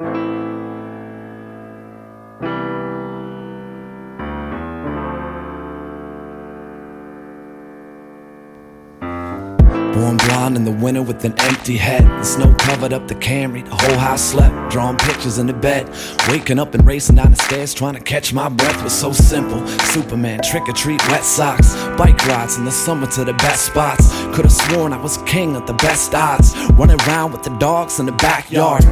Born blind in the winter with an empty head. The snow covered up the Camry, the whole house slept. Drawing pictures in the bed, waking up and racing down the stairs, trying to catch my breath was so simple. Superman, trick or treat, wet socks, bike rides in the summer to the best spots. Could've sworn I was king of the best odds, running around with the dogs in the backyard.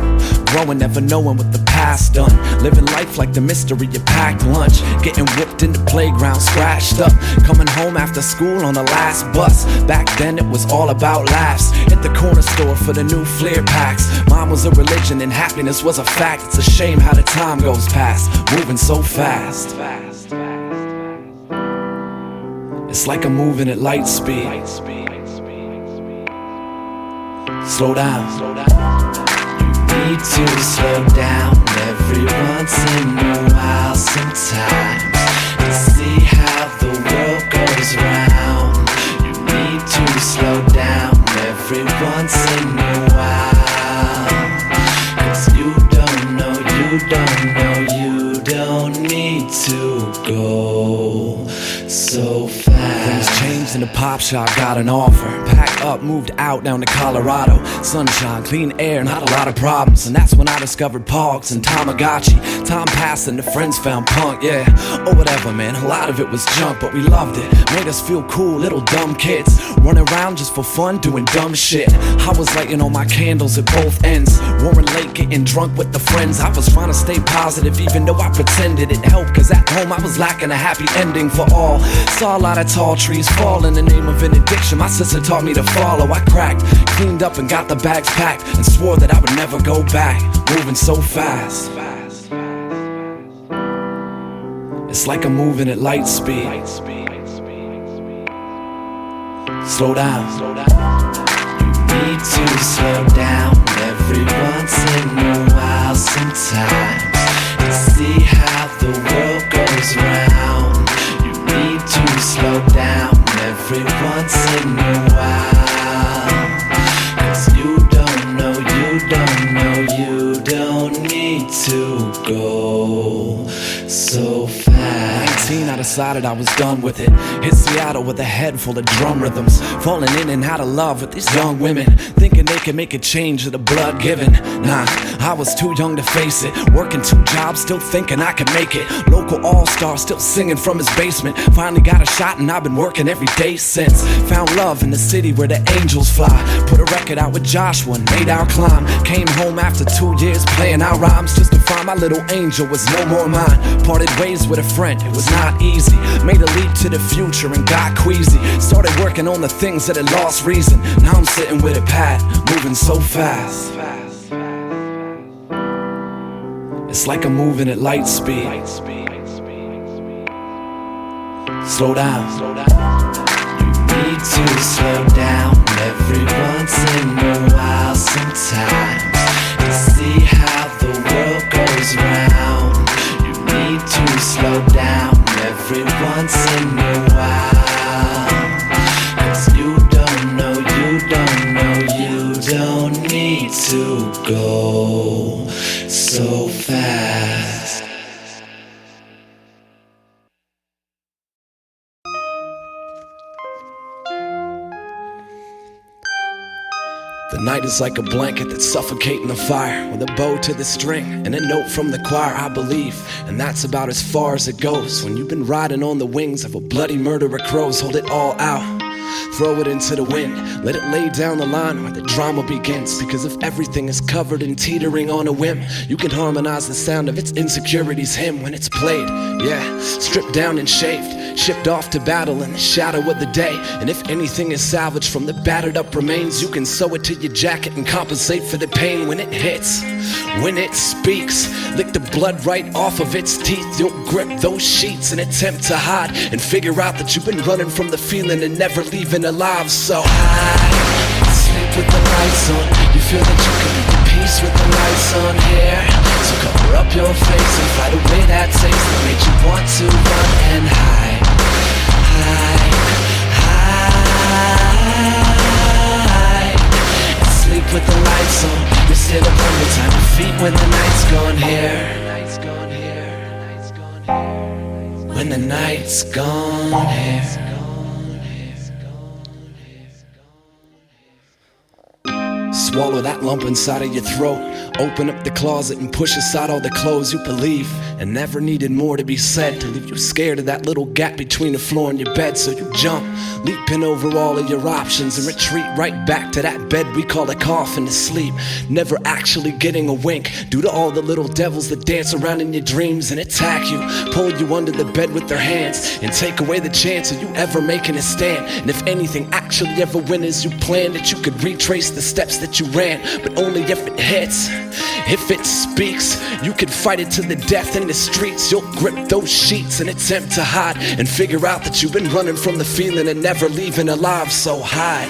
Growing, never knowing what the past done, living life like the mystery of packed lunch. Getting whooped in the playground, scratched up, coming home after school on the last bus. Back then it was all about laughs, hit the corner store for the new Fleer packs. Mine was a religion and happiness was a fact. It's a shame how the time goes past, moving so fast. It's like I'm moving at light speed. Slow down. You need to slow down every once in a while sometimes, to see how the world goes round. You need to slow down every once in a while, 'cause you don't know, you don't need to go so fast. Things changed in the pop shop, got an offer. Packed up, moved out down to Colorado. Sunshine, clean air, not a lot of problems. And that's when I discovered Pogs and Tamagotchi. Time passed and the friends found punk, yeah. Or whatever, man, a lot of it was junk, but we loved it. Made us feel cool, little dumb kids, running around just for fun, doing dumb shit. I was lighting all my candles at both ends, roaring late, getting drunk with the friends. I was trying to stay positive, even though I pretended it helped, 'cause at home I was lacking a happy ending for all. Saw a lot of tall trees fall in the name of an addiction my sister taught me to follow. I cracked, cleaned up and got the bags packed, and swore that I would never go back, moving so fast. It's like I'm moving at light speed. Slow down. You need to slow down every once in a while sometimes, to see how the world goes round. You need to slow down every once in a while, 'cause you don't know, you don't need to go so fast. 19, I decided I was done with it. Hit Seattle with a head full of drum rhythms, falling in and out of love with these young women, thinking they could make a change with the blood given. Nah, I was too young to face it. Working 2 jobs, still thinking I could make it. Local all-star, still singing from his basement. Finally got a shot and I've been working every day since. Found love in the city where the angels fly. Put a record out with Joshua and made our climb. Came home after 2 years playing our rhymes, just to find my little angel was no more mine. Parted ways with a friend, it was not easy. Made a leap to the future and got queasy. Started working on the things that had lost reason. Now I'm sitting with a pad, moving so fast. It's like I'm moving at light speed. Slow down. You need to slow down every once in a while sometimes, to see how the world goes round. You need to slow down every once in a while, 'cause you don't know, you don't need to go so fast. The night is like a blanket that's suffocating the fire, with a bow to the string and a note from the choir, I believe. And that's about as far as it goes. When you've been riding on the wings of a bloody murderer crows, hold it all out, throw it into the wind, let it lay down the line where the drama begins. Because if everything is covered and teetering on a whim, you can harmonize the sound of its insecurities hymn when it's played. Yeah, stripped down and shaved, shipped off to battle in the shadow of the day. And if anything is salvaged from the battered up remains, you can sew it to your jacket and compensate for the pain when it hits. When it speaks, lick the blood right off of its teeth. You'll grip those sheets and attempt to hide, and figure out that you've been running from the feeling and never leaving alive. So hide, sleep with the lights on. You feel that you can be at peace with the lights on here. So cover up your face and fight away that taste that made you want to run and hide. Hide, sleep with the lights on. You're still upon the time you feet when the night's gone here. When the night's gone here. Swallow that lump inside of your throat. Open up the closet and push aside all the clothes you believe and never needed more to be said, to leave you scared of that little gap between the floor and your bed. So you jump, leaping over all of your options and retreat right back to that bed we call a coffin to sleep, never actually getting a wink due to all the little devils that dance around in your dreams and attack you, pull you under the bed with their hands and take away the chance of you ever making a stand. And if anything actually ever went as you planned, that you could retrace the steps that you ran, but only if it hits. If it speaks, you can fight it to the death in the streets. You'll grip those sheets and attempt to hide and figure out that you've been running from the feeling and never leaving alive. So hide.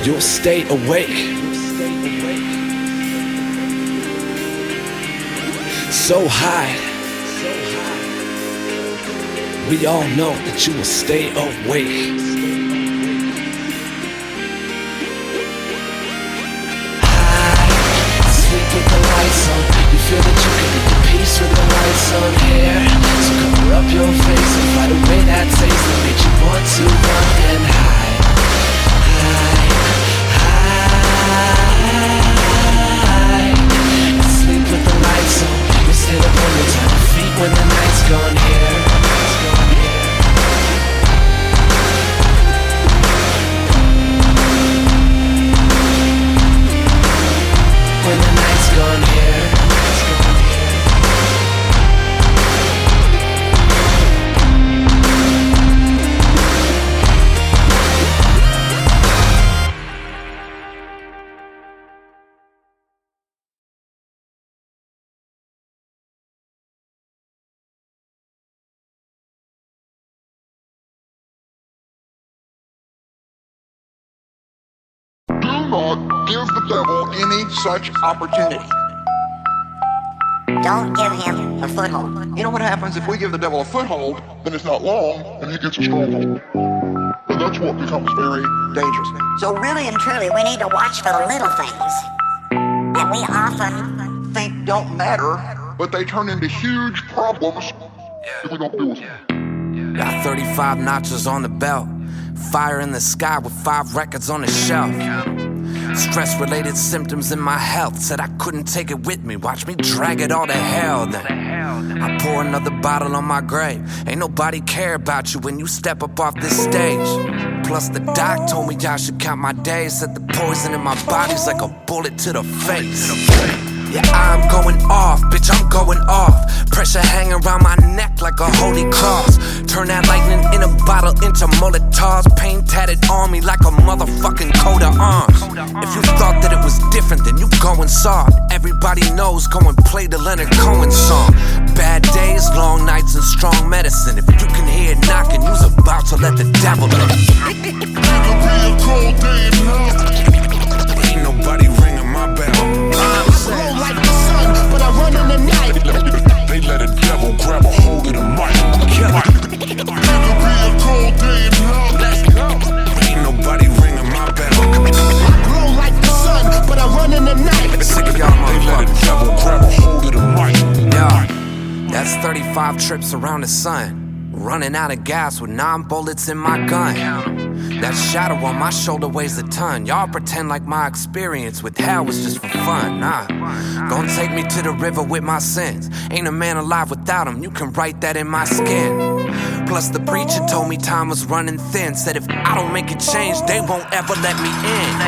You'll stay awake. So hide. We all know that you will stay awake. With the lights on, you feel that you can get the peace with the lights on here. So cover up your face and fight away that taste that made you want to run and hide. Hide. Sleep with the lights on. You stand up on your tiny feet when the night's gone here. When the night's gone here. Do not give the devil any such opportunity. Don't give him a foothold. You know what happens if we give the devil a foothold, then it's not long and he gets a stronghold. And that's what becomes very dangerous. So really and truly, we need to watch for the little things that we often Think don't matter, but they turn into huge problems if we don't deal with them. Got 35 notches on the belt. Fire in the sky with 5 records on the shelf. Stress-related symptoms in my health. Said I couldn't take it with me. Watch me drag it all to hell then. I pour another bottle on my grave. Ain't nobody care about you when you step up off this stage. Plus the doc told me I should count my days. Said the poison in my body's like a bullet to the face. Yeah, I'm going off, bitch, I'm going off. Pressure hanging around my neck like a holy cross. Turn that lightning in a bottle into Molotovs. Pain tatted on me like a motherfucking coat of arms. If you thought that it was different, then you going soft. Everybody knows, go and play the Leonard Cohen song. Bad days, long nights, and strong medicine. If you can hear it knocking, you's about to let the devil in. Ain't nobody ringing my bell. Roll like the sun, but I run in the night. They let a devil grab a hold of the mic. It'll be a cold day in hell. Let's go. Ain't nobody ringing my bell. Roll like the sun, but I run in the night. Sick of y'all They let a motherfuckers. devil grab a hold of the mic. Yeah, that's 35 trips around the sun. Running out of gas with 9 bullets in my gun. That shadow on my shoulder weighs a ton. Y'all pretend like my experience with hell was just for fun. Nah, gon' take me to the river with my sins. Ain't a man alive without him, you can write that in my skin. Plus the preacher told me time was running thin. Said if I don't make a change, they won't ever let me in.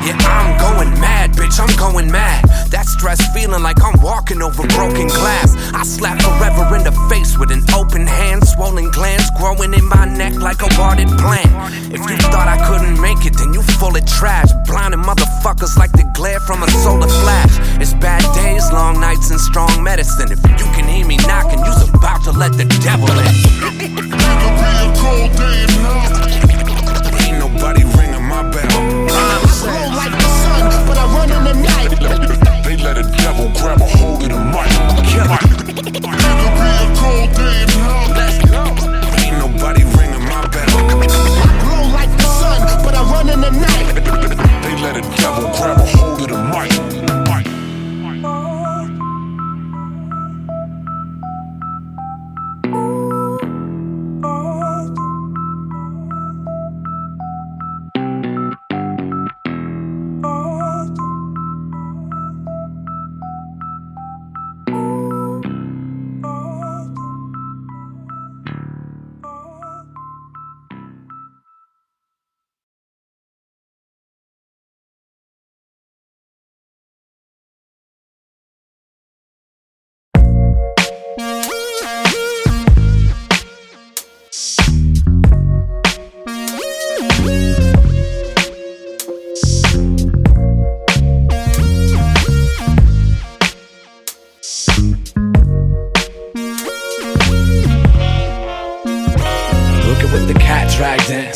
Yeah, I'm going mad, bitch, I'm going mad. That stress feeling like I'm walking over broken glass. I slap forever in the face with an open hand. Swollen glands growing in my neck like a watered plant. If you thought I couldn't make it, then you full of trash. Blinding motherfuckers like the glare from a solar flash. It's bad days, long nights, and strong medicine. If you can hear me knocking, you's about to let the devil in. It'll be a cold day in hell. Ain't nobody ringing my bell. Roll like the sun, but I run in the night. They let a devil grab a hold of the mic. It'll be a cold day in hell. Let's go. Ain't nobody ringing my bell. Roll like the sun, but I run in the night. They let a devil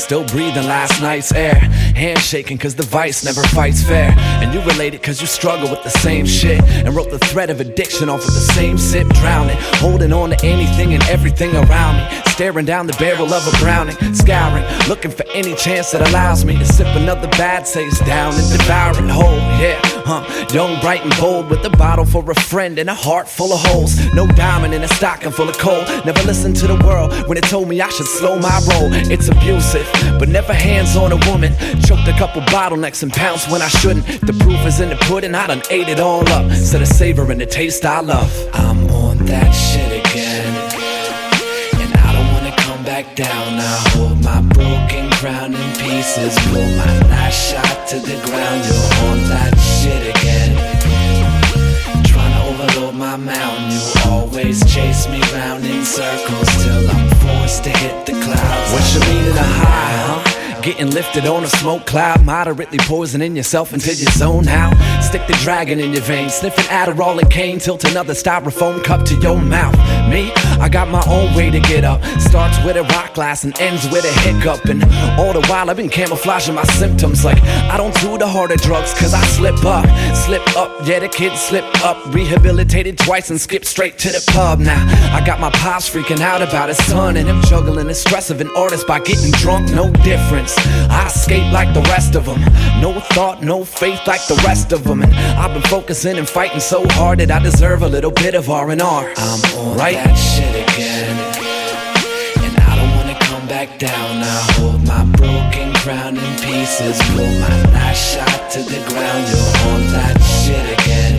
still breathing last night's air. Handshaking cause the vice never fights fair. And you related cause you struggle with the same shit, and wrote the thread of addiction off of the same sip. Drowning, holding on to anything and everything around me, staring down the barrel of a Browning, scouring, looking for any chance that allows me to sip another bad taste down and devour it whole. Yeah, young, bright and bold, with a bottle for a friend and a heart full of holes. No diamond in a stocking full of coal. Never listened to the world when it told me I should slow my roll. It's abusive, but never hands on a woman. Choked a couple bottlenecks and pounced when I shouldn't. The proof is in the pudding, I done ate it all up, instead of savoring the taste I love. I'm on that shit again, and I don't wanna come back down. I hold my broken crown in pieces, pull my knife shot to the ground. You're on that shit again, trying to overload my mountain. You always chase me round in circles till I'm forced to hit the clouds. What's your meaning of high, huh? Getting lifted on a smoke cloud, moderately poisoning yourself until you zone out. Stick the dragon in your veins, sniffing Adderall and cane, tilt another styrofoam cup to your mouth. Me, I got my own way to get up. Starts with a rock glass and ends with a hiccup. And all the while I've been camouflaging my symptoms, like I don't do the harder drugs cause I slip up. Yeah, the kid slipped up, rehabilitated twice and skipped straight to the pub. Now I got my pops freaking out about his son, and him juggling the stress of an artist by getting drunk. No difference, I escape like the rest of them. No thought, no faith like the rest of them. And I've been focusing and fighting so hard that I deserve a little bit of R&R. I'm on that shit again, and I don't wanna come back down. I hold my broken crown in pieces, pull my knife shot to the ground. You're on that shit again,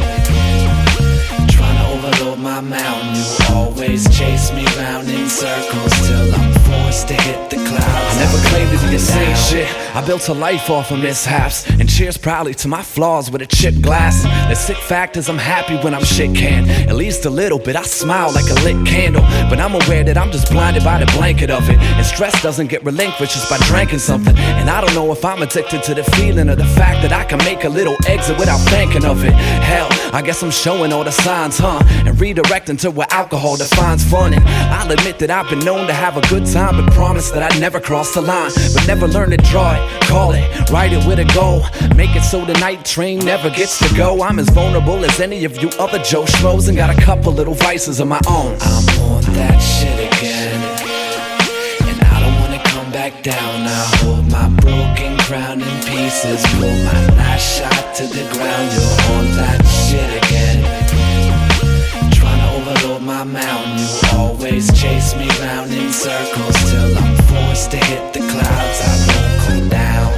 trying to overload my mountain. You always chase me round in circles till I'm forced to hit the clouds. I never claimed to be the same shit. I built a life off of mishaps, and cheers proudly to my flaws with a chipped glass. The sick fact is I'm happy when I'm shit canned, at least a little bit. I smile like a lit candle, but I'm aware that I'm just blinded by the blanket of it. And stress doesn't get relinquished just by drinking something. And I don't know if I'm addicted to the feeling or the fact that I can make a little exit without thinking of it. Hell, I guess I'm showing all the signs, and redirecting to where alcohol defines fun. And I'll admit that I've been known to have a good time, but promise that I'd never cross the line. But never learn to draw it, call it, write it with a goal. Make it so the night train never gets to go. I'm as vulnerable as any of you other Joe Schmoes, and got a couple little vices of my own. I'm on that shit again, and I don't wanna come back down. I hold my broken crown in pieces, pull my knife shot to the ground. You're on that shit again, trying to overload my mountain. You always chase me round in circles till I'm forced to hit the clouds. I won't come down.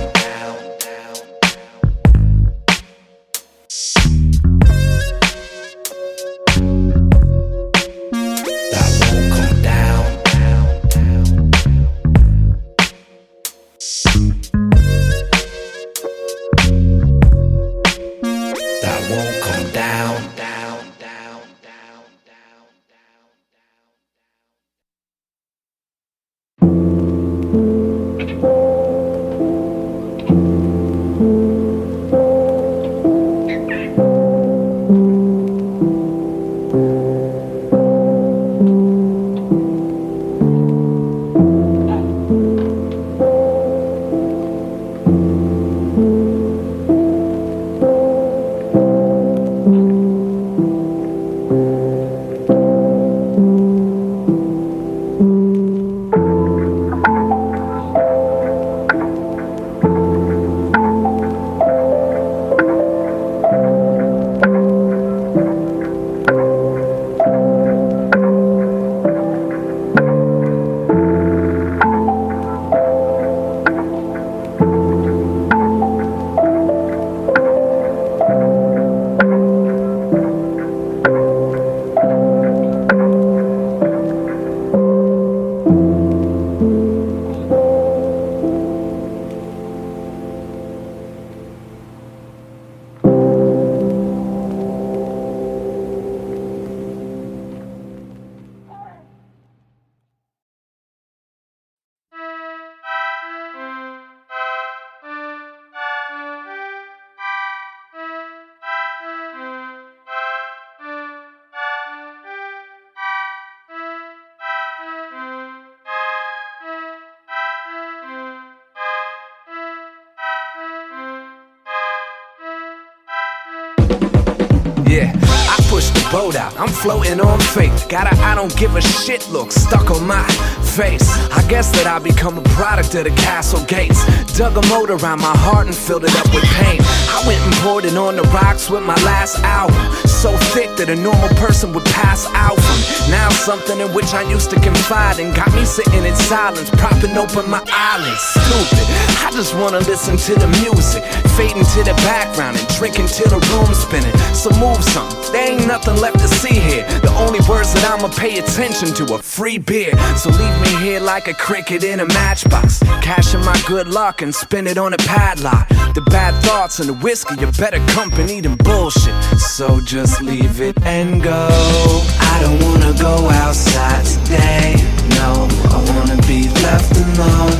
Yeah, I pushed the boat out, I'm floating on faith. Got a I don't give a shit look stuck on my face. I guess that I become a product of the castle gates. Dug a moat around my heart and filled it up with pain. I went and poured it on the rocks with my last album, so thick that a normal person would pass out from it. Now something in which I used to confide in got me sitting in silence, propping open my eyelids. Stupid, I just wanna listen to the music, fading to the background and drinking till the room's spinning. So move something, there ain't nothing left to see here. The only words that I'ma pay attention to are free beer. So leave me here like a cricket in a matchbox, cashing my good luck and spin it on a padlock. The bad thoughts and the whiskey are better company than bullshit, so just leave it and go. I don't wanna go outside today, no, I wanna be left alone.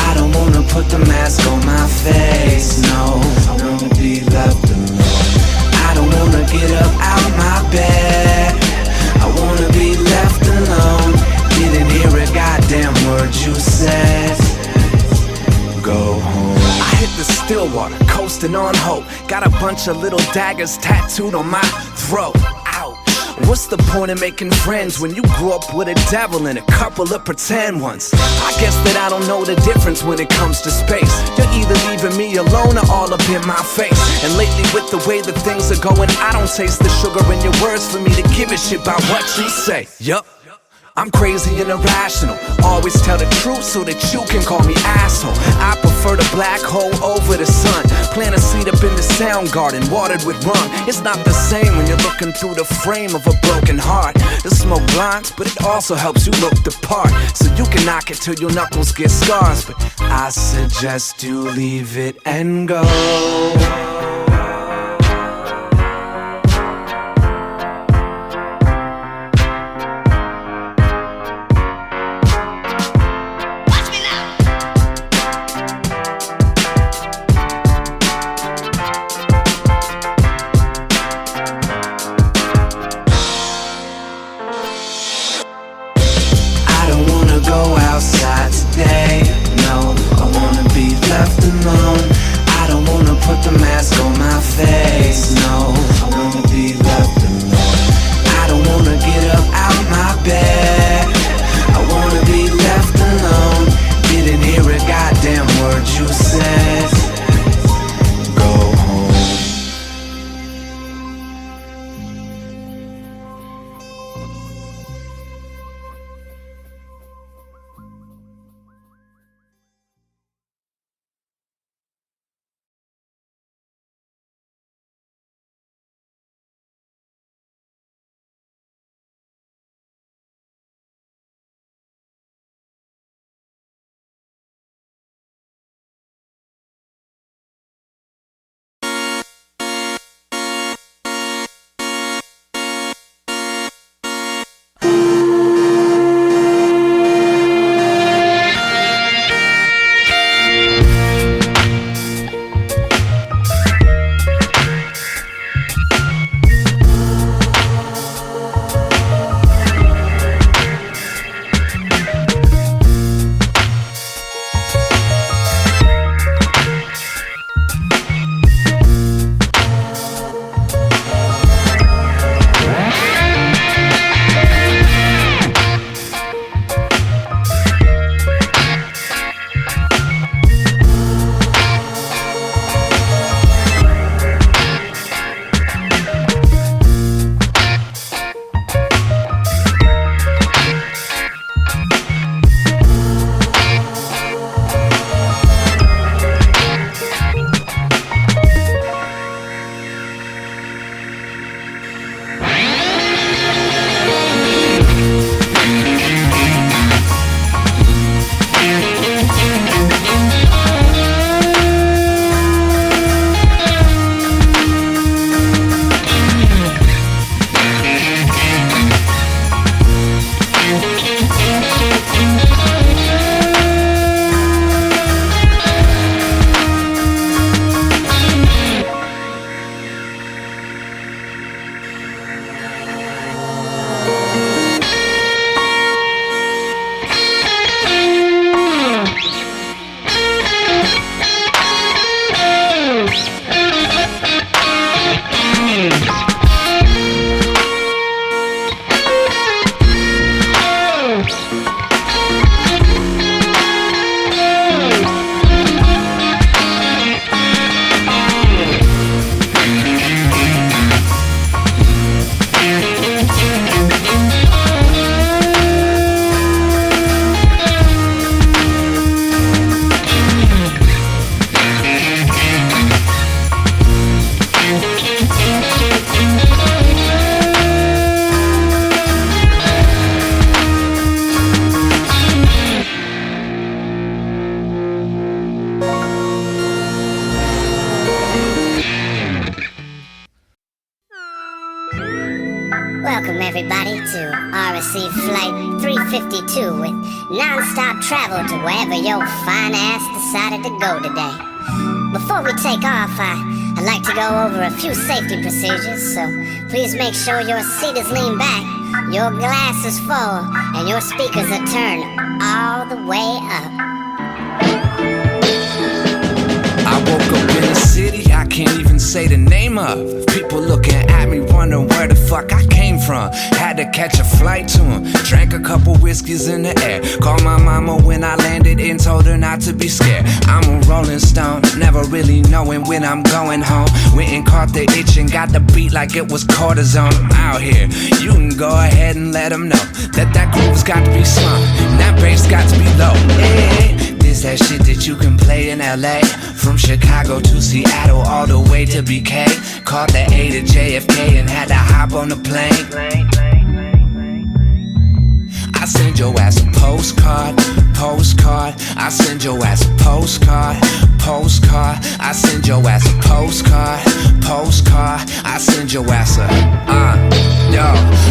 I don't wanna put the mask on my face, no, I wanna be left alone. I don't wanna get up out my bed, I wanna be left alone. Didn't hear a goddamn word you said. Go home. I hit the Stillwater, coasting on hope. Got a bunch of little daggers tattooed on my throat. Ouch. What's the point of making friends when you grew up with a devil and a couple of pretend ones? I guess that I don't know the difference when it comes to space. You're either leaving me alone or all up in my face. And lately with the way that things are going, I don't taste the sugar in your words for me to give a shit about what you say. Yup, I'm crazy and irrational. Always tell the truth so that you can call me asshole. I prefer the black hole over the sun. Plant a seed up in the sound garden, watered with rum. It's not the same when you're looking through the frame of a broken heart. The smoke blinds, but it also helps you look the part, so you can knock it till your knuckles get scars. But I suggest you leave it and go. welcome everybody to RSC Flight 352 with non-stop travel to wherever your fine ass decided to go today. Before we take off, I'd like to go over a few safety procedures, so please make sure your seat is leaned back, your glass is full, and your speakers are turned all the way up. I woke up in a city I can't even say the name of. People looking at me wondering where the fuck I came from. Had to catch a flight to him. Drank a couple whiskeys in the air. Called my mama when I landed and told her not to be scared. I'm a rolling stone, never really knowing when I'm going home. Went and caught the itch and got the beat like it was cortisone. I'm out here, you can go ahead and let them know that groove's got to be slung and that bass got to be low. This that shit that you can play in LA. From Chicago to Seattle, all the way to BK. Caught the A to JFK and had to hop on the plane. I send your ass a postcard. I send your ass a postcard. I send your ass a postcard. I send your ass a yo.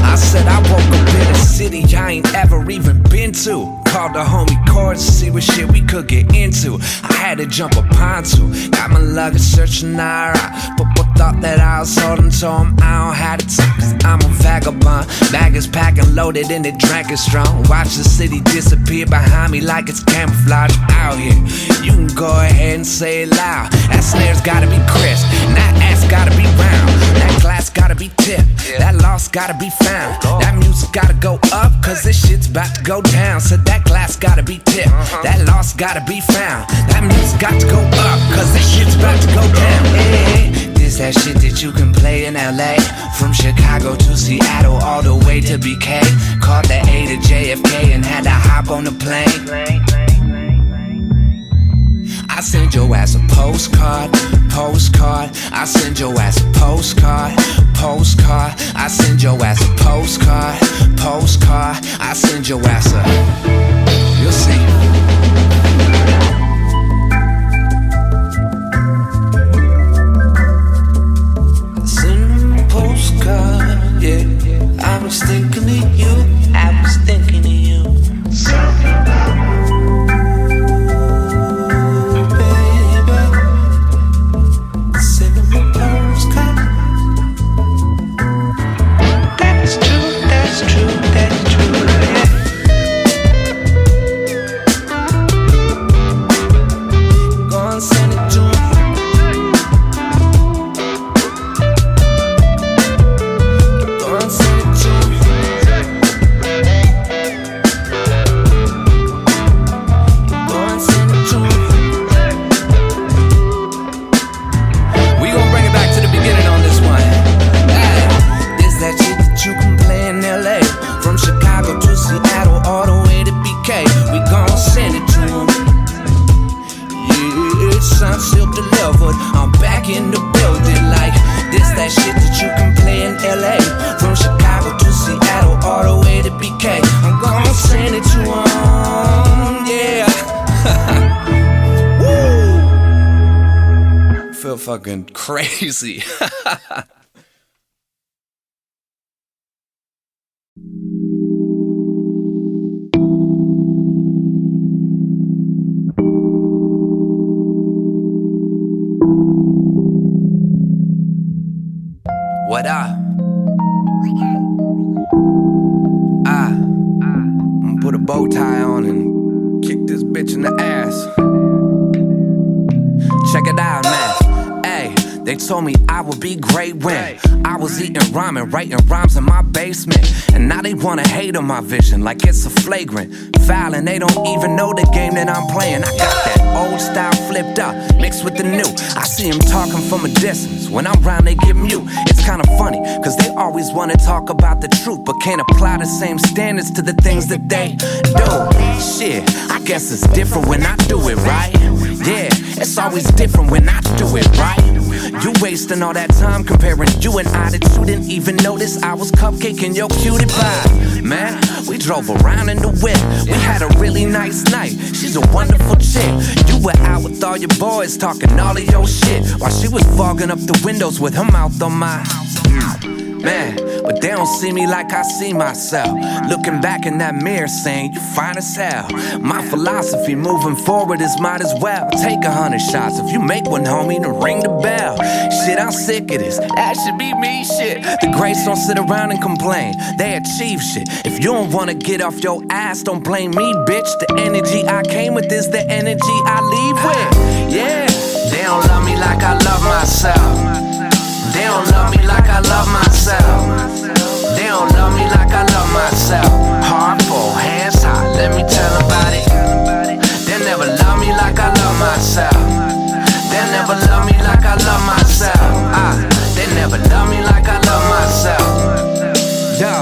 I said I woke up in a city I ain't ever even been to. Called the homie Cords to see what shit we could get into. I had to jump a pontoon. Got my luggage searching Iraq. But thought that I was holding to him. I don't have the time cause I'm a vagabond. Bag is packed and loaded and the drink is strong. Watch the city disappear behind me like it's camouflage. Out here, you can go ahead and say it loud. That snare's gotta be crisp, and that ass gotta be round. That glass gotta be tipped, that loss gotta be found. That music gotta go up, cause this shit's about to go down. So that glass gotta be tipped, that loss gotta be found. That music got to go up, cause this shit's about to go down. This that shit that you can play in LA. From Chicago to Seattle, all the way to BK. Caught the A to JFK and had to hop on the plane. I send your ass a postcard. I send your ass a postcard. I send your ass a postcard. I send your ass a. You'll see. Yeah, I was thinking of you. I was thinking of you. Baby, send them a postcard. That's true, that's true, that's true, yeah. Go and send it to me. I'm back in the building like this that shit that you can play in LA. From Chicago to Seattle, all the way to BK. I'm gonna send it to 'em, yeah. Woo! Feel fucking crazy. What up? I'm gonna put a bow tie on and kick this bitch in the ass. Check it out, man. Ay, they told me I would be great when I was eating ramen, writing rhymes in my basement. And now they wanna hate on my vision like it's a flagrant foul, and they don't even know the game that I'm playing. I got that old style flipped up, mixed with the new. I see them talking from a distance. When I'm round, they get mute. It's kinda funny, cause they always wanna talk about the truth, but can't apply the same standards to the things that they do. Shit, I guess it's different when I do it right. Yeah, it's always different when I do it right. You wasting all that time comparing you and I that you didn't even notice I was cupcaking your cutie pie. Man, we drove around in the whip. We had a really nice night. She's a wonderful chick. You were out with all your boys talking all of your shit while she was fogging up the windows with her mouth on my. Man, but they don't see me like I see myself. Looking back in that mirror saying, you fine as hell. My philosophy moving forward is might as well take 100 shots. If you make one, homie, then ring the bell. Shit, I'm sick of this. That should be me, shit. The greats don't sit around and complain. They achieve shit. If you don't wanna get off your ass, don't blame me, bitch. The energy I came with is the energy I leave with. Yeah. They don't love me like I love myself. They don't love me like I love myself. They don't love me like I love myself. Heart full, hands high, let me tell about it. They never love me like I love myself. They never love me like I love myself. They never love me like I love myself. Yo,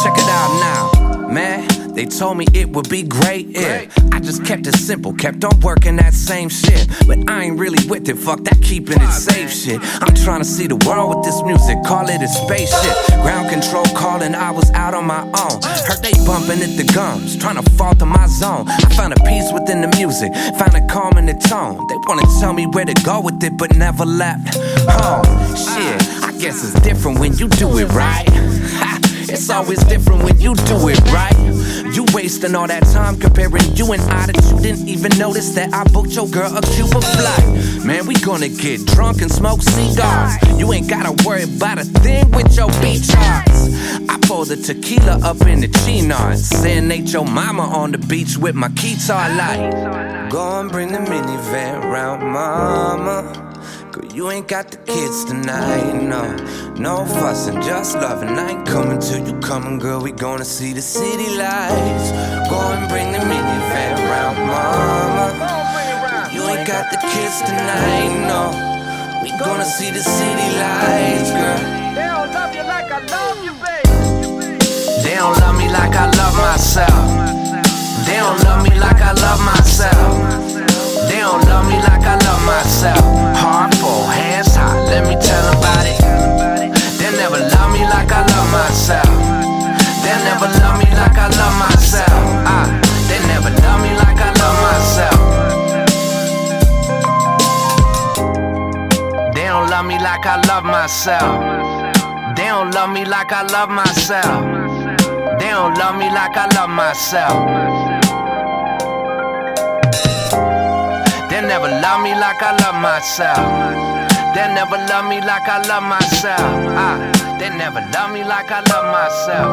check it out now, man. They told me it would be great if I just kept it simple, kept on working that same shit. But I ain't really with it, fuck that keeping it safe shit. I'm trying to see the world with this music, call it a spaceship. Ground control calling, I was out on my own. Heard they bumping at the gums, trying to fall to my zone. I found a peace within the music, found a calm in the tone. They wanna tell me where to go with it, but never left home. Shit, I guess it's different when you do it right. It's always different when you do it right. You wasting all that time comparing you and I that you didn't even notice that I booked your girl a Cuba flight. Man, we gonna get drunk and smoke cigars. You ain't gotta worry about a thing with your beach charts. I pour the tequila up in the chinos, serenade your mama on the beach with my guitar light. Go and bring the minivan round, mama. Girl, you ain't got the kids tonight, no. No fussing, just loving. I ain't coming till you coming, girl. We gonna see the city lights. Go and bring the minivan round, mama. Girl, you ain't got the kids tonight, no. We gonna see the city lights, girl. They don't love you like I love you, baby. They don't love me like I love myself. They don't love me like I love myself. They don't love me like I love myself. Heart full, hands high, let me tell about it. They never love me like I love myself. They never love me like I love myself. They never love me like I love myself. They don't love me like I love myself. They don't love me like I love myself. They don't love me like I love myself. They never love me like I love myself. They never love me like I love myself. They never love me like I love myself.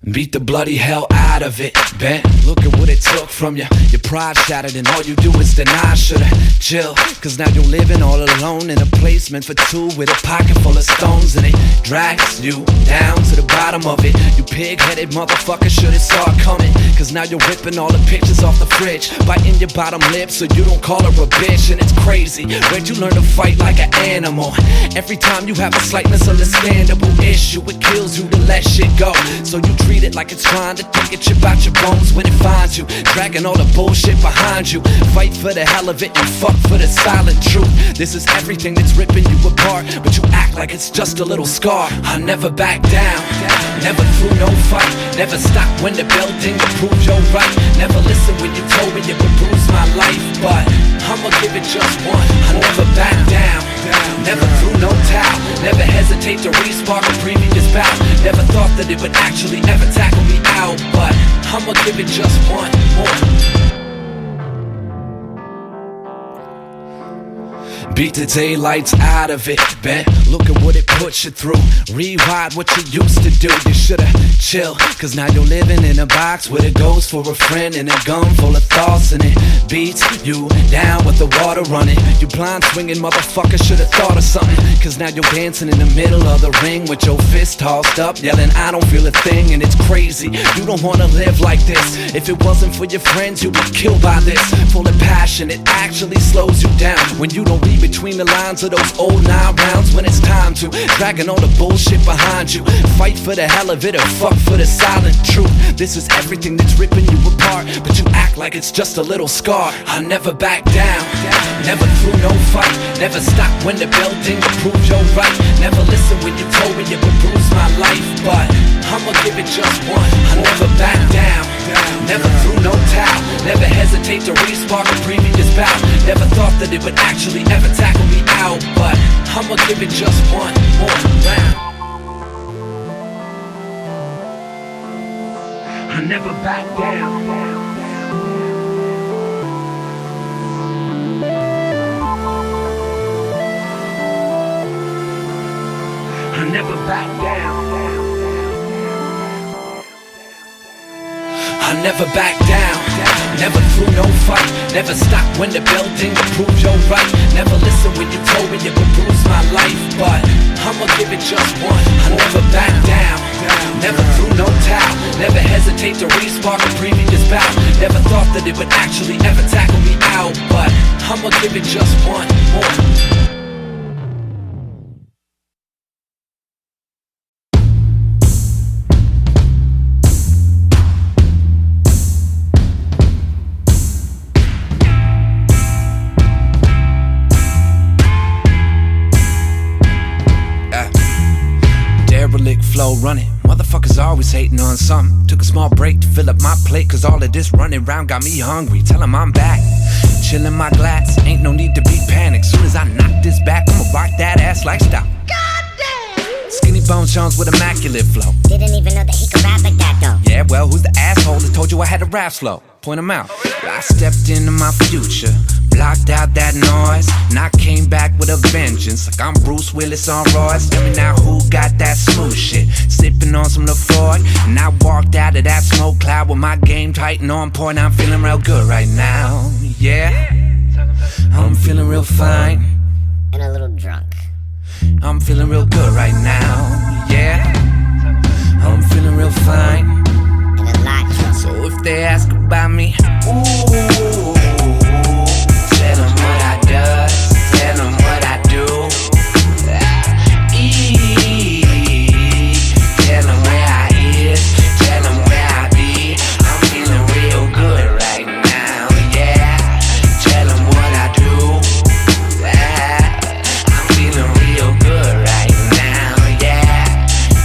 Beat the bloody hell out of it, bet. Look at what it took from you. Your pride shattered and all you do is deny. Shoulda chill, cause now you're living all alone in a place meant for two with a pocket full of stones. And it drags you down to the bottom of it. You pig-headed motherfucker, shoulda saw it coming. Cause now you're ripping all the pictures off the fridge, biting your bottom lip so you don't call her a bitch. And it's crazy, where'd you learn to fight like an animal? Every time you have a slight misunderstandable issue, it kills you to let shit go. So you treat it like it's trying to take a chip out your bones when it finds you, dragging all the bullshit behind you. Fight for the hell of it and fuck for the silent truth. This is everything that's ripping you apart, but you act like it's just a little scar. I never back down, never threw no fight, never stop when the bell ding to prove you're right. Never listen when you told me it would bruise my life, but I'ma give it just one. I never back down, never threw no towel, never hesitate to re-spark a previous bout. Never thought that it would actually ever tackle me out, but I'ma give it just one more. Beat the daylights out of it, bet. Look at what it puts you through. Rewind what you used to do. You shoulda chill, cause now you're living in a box with a ghost for a friend and a gun full of thoughts. And it beats you down with the water running. You blind swinging motherfucker, shoulda thought of something. Cause now you're dancing in the middle of the ring with your fist tossed up, yelling I don't feel a thing. And it's crazy, you don't wanna live like this. If it wasn't for your friends, you'd be killed by this. Full of passion, it actually slows you down when you don't read between the lines of those old 9 rounds. When it's time to dragging all the bullshit behind you, fight for the hell of it or fuck for the silent truth. This is everything that's ripping you apart, but you act like it's just a little scar. I never back down, never threw no fight. Never stop when the bell ding to prove you're right. Never listen when you told me you would bruise my life, but I'ma give it just one. I never back down, never threw no towel. Never hesitate to re-spark a previous bout. Never thought that it would actually ever tackle me out, but I'ma give it just one more round. I never back down. I never back down. I never back down. Never threw no fight. Never stop when the bell ding to prove you're right. Never listen when you told me you would bruise my life, but I'ma give it just one. I never back down. Never threw no towel. Never hesitate to re-spark a previous bout. Never thought that it would actually ever tackle me out, but I'ma give it just one more. Flow running, motherfuckers always hating on something. Took a small break to fill up my plate, cause all of this running round got me hungry. Tell 'em I'm back, chillin' my glass. Ain't no need to be panicked. Soon as I knock this back, I'ma rock that ass like stop. Goddamn! Skinny Bone Jones with immaculate flow. Didn't even know that he could rap like that though. Yeah, well, who's the asshole that told you I had to rap slow? Point him out. I stepped into my future, blocked out that noise, and I came back with a vengeance, like I'm Bruce Willis on Royce. Tell me now who got that smooth shit, sipping on some LaFroy, and I walked out of that smoke cloud with my game tight and on point. I'm feeling real good right now, yeah. I'm feeling real fine, and a little drunk. I'm feeling real good right now, yeah. I'm feeling real fine, and a lot drunk. So if they ask about me, ooh, tell 'em what I does, tell 'em what I do. Tell 'em where I is, tell 'em where I be. I'm feeling real good right now, yeah. Tell 'em what I do. I'm feeling real good right now, yeah.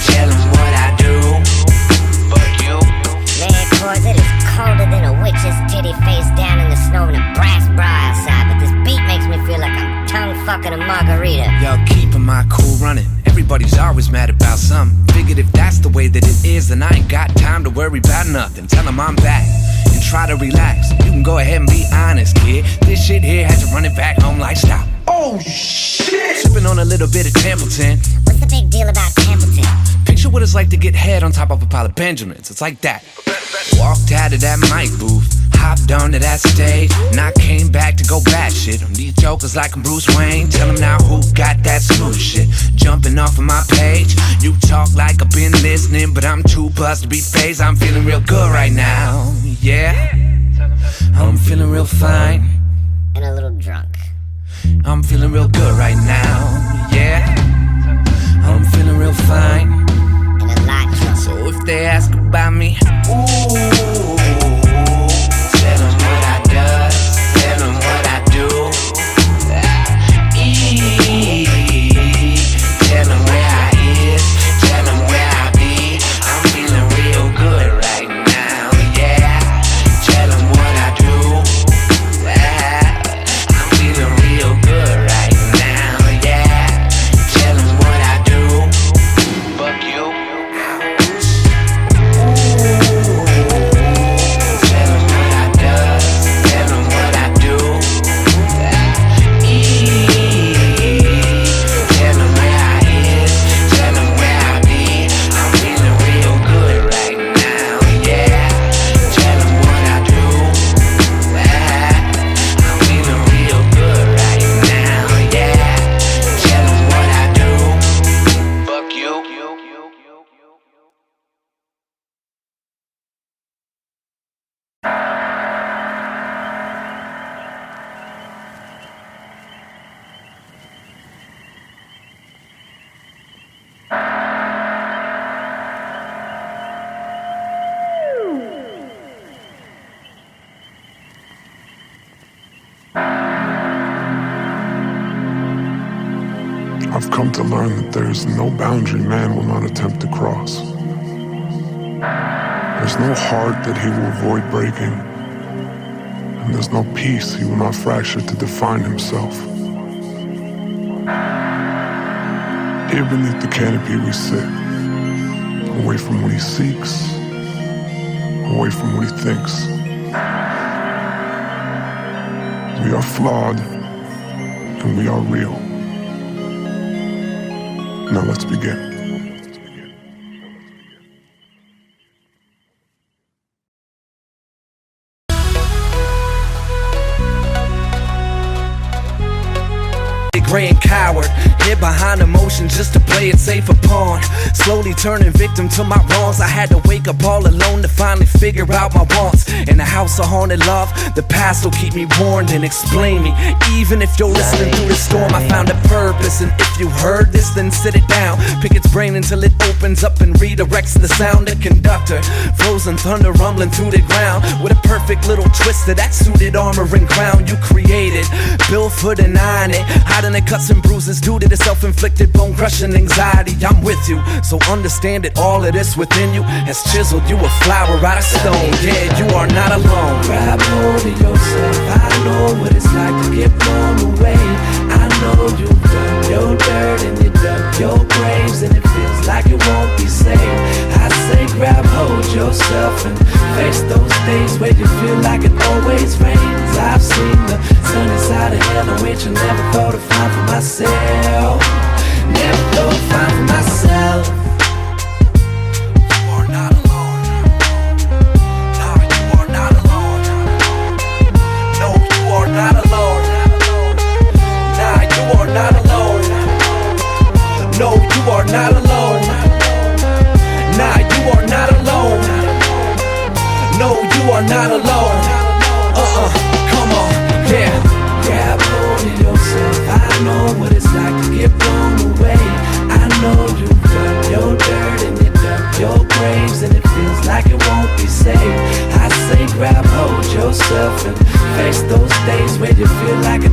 Tell 'em what I do. Fuck you. Man, cause it is colder than a witch's titty face down in the snow and a brass bra outside, but this beat makes me feel like I'm tongue fucking a margarita. Yo, keeping my cool running. Everybody's always mad about something. Figured if that's the way that it is, then I ain't got time to worry about nothing. Tell 'em I'm back and try to relax. You can go ahead and be honest, kid. This shit here had to run it back home like stop. Oh shit! Sipping on a little bit of Templeton. What's the big deal about Templeton? Picture what it's like to get head on top of a pile of Benjamins. It's like that. Walked out of that mic booth, hopped onto that stage, and I came back to go batshit on these jokers like I'm Bruce Wayne. Tell 'em now who got that smooth shit, jumping off of my page. You talk like I've been listening, but I'm too buzzed to be phased. I'm feeling real good right now, yeah. I'm feeling real fine, and a little drunk. I'm feeling real good right now, yeah. I'm feeling real fine, and a lot drunk. So if they ask about me, ooh, tell 'em what I does, tell 'em what I do. Tell 'em where I is, tell 'em where I be. I'm feeling real good right now, yeah. Tell 'em what I do. I'm feeling real good right now, yeah. Tell 'em what I do. Fuck you. I've come to learn that there's no boundary man will not attempt to cross. There's no heart that he will avoid breaking, and there's no peace he will not fracture to define himself. Here beneath the canopy we sit, away from what he seeks, away from what he thinks. We are flawed, and we are real. Now let's begin. Gray and coward, hid behind emotions just to play it safe upon. Slowly turning victim to my wrongs. I had to wake up all alone to finally figure out my wants. In a house of haunted love, the past will keep me warned and explain me. Even if you're listening through the storm, I found a purpose. And if you heard this, then sit it down. Pick its brain until it opens up and redirects the sound. A conductor, frozen thunder rumbling through the ground. With a perfect little twist of that suited armor and crown you created. Built for denying it, hiding the cuts and bruises due to the self-inflicted bone-crushing anxiety. I'm with you, so understand that all of this within you has chiseled you a flower out of stone. Yeah, you are not alone. Grab hold of yourself. I know what it's like to get blown away. I know you've done your dirt and you dug your graves, and it feels like it won't be saved. I say grab hold yourself and face those days where you feel like it always rains. I've seen the sunny side of hell in which I never thought of find for myself. Never thought I'd find for myself. You are not alone. No, you are not alone. No, you are not alone. Nah, you are not alone. No, you are not alone. Nah, you are not alone. No, you are not alone. Come on, yeah. Grab hold of yourself. I know what it's like to get blown away. I know you've done your dirt and you dug your graves, and it feels like it won't be saved. I say grab hold yourself and face those days where you feel like it